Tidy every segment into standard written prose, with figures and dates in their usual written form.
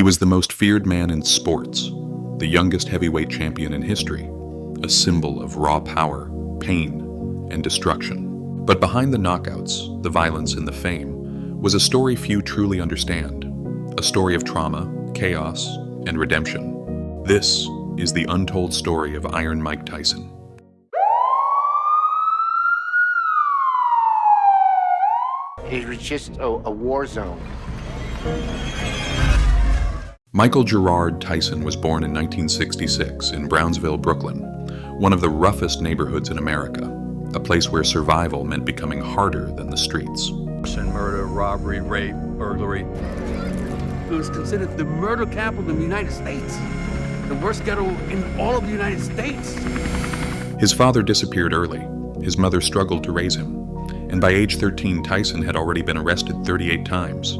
He was the most feared man in sports, the youngest heavyweight champion in history, a symbol of raw power, pain, and destruction. But behind the knockouts, the violence, and the fame was a story few truly understand, a story of trauma, chaos, and redemption. This is the untold story of Iron Mike Tyson. It was just a war zone. Michael Gerard Tyson was born in 1966 in Brownsville, Brooklyn, one of the roughest neighborhoods in America, a place where survival meant becoming harder than the streets. Murder, robbery, rape, burglary. It was considered the murder capital of the United States, the worst ghetto in all of the United States. His father disappeared early. His mother struggled to raise him, and by age 13, Tyson had already been arrested 38 times.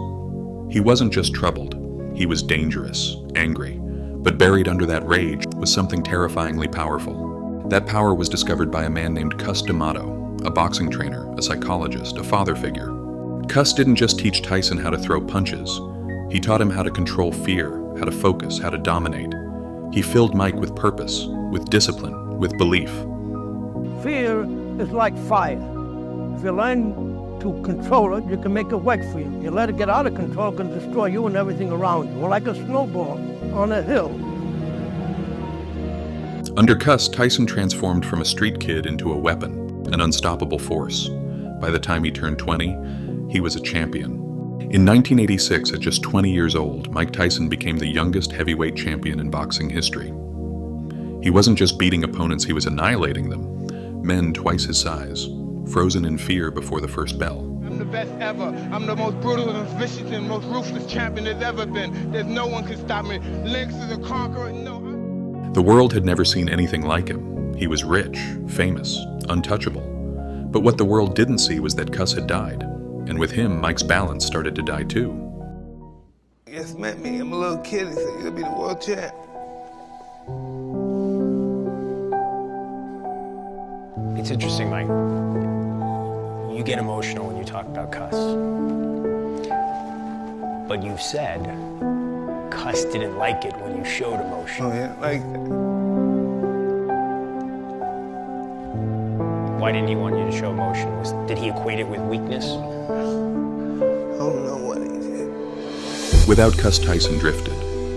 He wasn't just troubled, he was dangerous, angry, but buried under that rage was something terrifyingly powerful. That power was discovered by a man named Cus D'Amato, a boxing trainer, a psychologist, a father figure. Cus didn't just teach Tyson how to throw punches, he taught him how to control fear, how to focus, how to dominate. He filled Mike with purpose, with discipline, with belief. Fear is like fire. If you learn to control it, you can make it work for you. You let it get out of control, it can destroy you and everything around you. Well, like a snowball on a hill. Under Cus, Tyson transformed from a street kid into a weapon, an unstoppable force. By the time he turned 20, he was a champion. In 1986, at just 20 years old, Mike Tyson became the youngest heavyweight champion in boxing history. He wasn't just beating opponents, he was annihilating them. Men twice his size, frozen in fear before the first bell. I'm the best ever. I'm the most brutal and vicious and most ruthless champion there's ever been. There's no one can stop me. Lynx is a conqueror. No. The world had never seen anything like him. He was rich, famous, untouchable. But what the world didn't see was that Cus had died. And with him, Mike's balance started to die too. You just met me. I'm a little kid. He said, you're going to be the world champ. It's interesting, Mike. You get emotional when you talk about Cus. But you said Cus didn't like it when you showed emotion. Oh, yeah, like Why didn't he want you to show emotion? Did he equate it with weakness? I don't know what he did. Without Cus, Tyson drifted.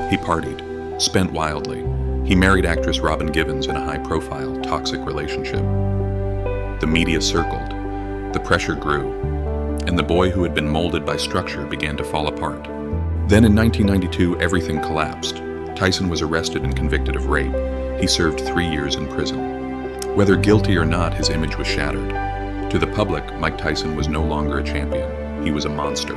He partied, spent wildly. He married actress Robin Givens in a high-profile, toxic relationship. The media circled, the pressure grew, and the boy who had been molded by structure began to fall apart. Then in 1992, everything collapsed. Tyson was arrested and convicted of rape. He served 3 years in prison. Whether guilty or not, his image was shattered. To the public, Mike Tyson was no longer a champion. He was a monster.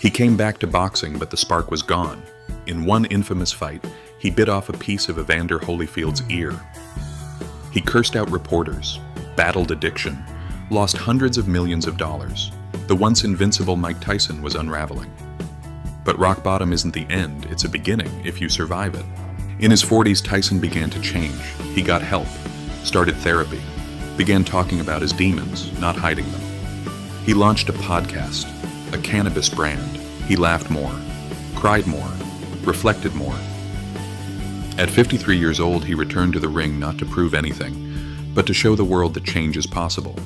He came back to boxing, but the spark was gone. In one infamous fight, he bit off a piece of Evander Holyfield's ear. He cursed out reporters, battled addiction, lost hundreds of millions of dollars. The once invincible Mike Tyson was unraveling. But rock bottom isn't the end, it's a beginning if you survive it. In his 40s, Tyson began to change. He got help, started therapy, began talking about his demons, not hiding them. He launched a podcast, a cannabis brand. He laughed more, cried more, reflected more. At 53 years old, he returned to the ring not to prove anything, but to show the world that change is possible.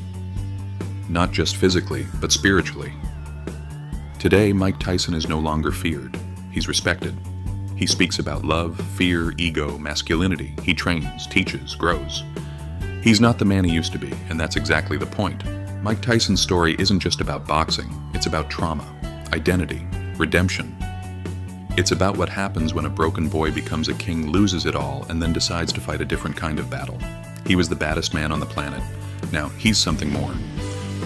Not just physically, but spiritually. Today, Mike Tyson is no longer feared. He's respected. He speaks about love, fear, ego, masculinity. He trains, teaches, grows. He's not the man he used to be, and that's exactly the point. Mike Tyson's story isn't just about boxing. It's about trauma, identity, redemption. It's about what happens when a broken boy becomes a king, loses it all, and then decides to fight a different kind of battle. He was the baddest man on the planet. Now, he's something more.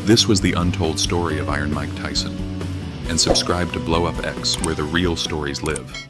This was the untold story of Iron Mike Tyson. And subscribe to Blow Up X, where the real stories live.